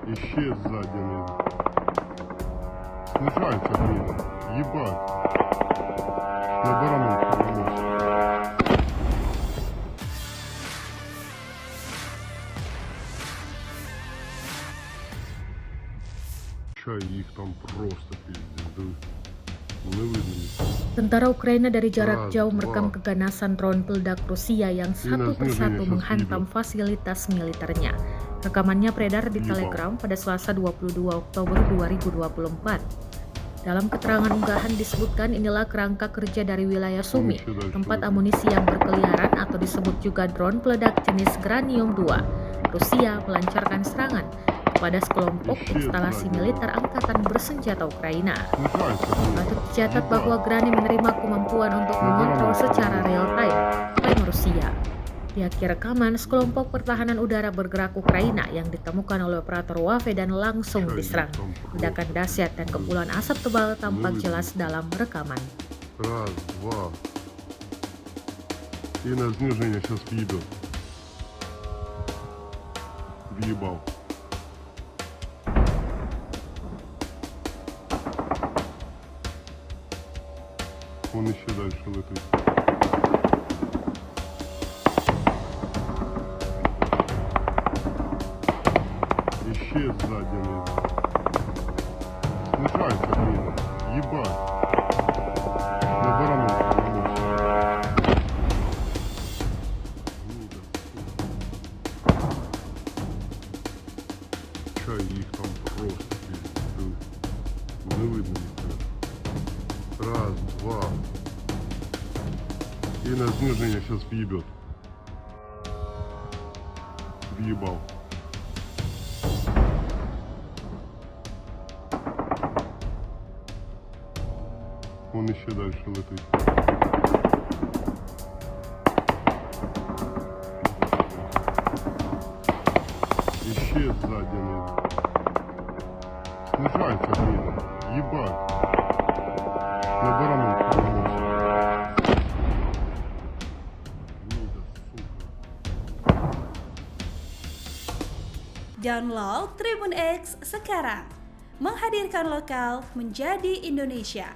Исчез сзади него. Снижается гнида. Ебать. На баранов повернулся. Чай их там просто пиздец. Да не видно ничего. Tentara Ukraina dari jarak Raz, jauh merekam wah. keganasan drone peledak Rusia yang satu Ini persatu sebenarnya menghantam fasilitas militernya. Rekamannya beredar di Iya, Telegram pada Selasa 22 Oktober 2024. Dalam keterangan unggahan disebutkan inilah kerangka kerja dari wilayah Sumi, tempat amunisi yang berkeliaran atau disebut juga drone peledak jenis Granium 2. Rusia melancarkan serangan kepada sekelompok instalasi militer angkatan bersenjata Ukraina. Снижается гнида. Patut dicatat bahwa Grani menerima kemampuan untuk mengontrol secara real-time klaim Rusia. Di akhir rekaman, sekelompok pertahanan udara bergerak Ukraina yang ditemukan oleh operator WAFE dan langsung diserang. Ledakan dahsyat dan kepulan asap tebal tampak jelas dalam rekaman. Раз, два. И на снижение сейчас въебет. Въебал. Он еще дальше летит. Исчез сзади него. Снижается гнида. Ебать. На баранов повернулся. Гнида, сука. Чай их там просто пиздец. Не видно ничего. Раз, два. И на снижение сейчас въебет. Въебал. Он еще дальше летит. Исчез сзади него. Снижается гнида. Ебать. На баранов повернулся. Гнида, сука. Download Tribun X sekarang, menghadirkan lokal menjadi Indonesia.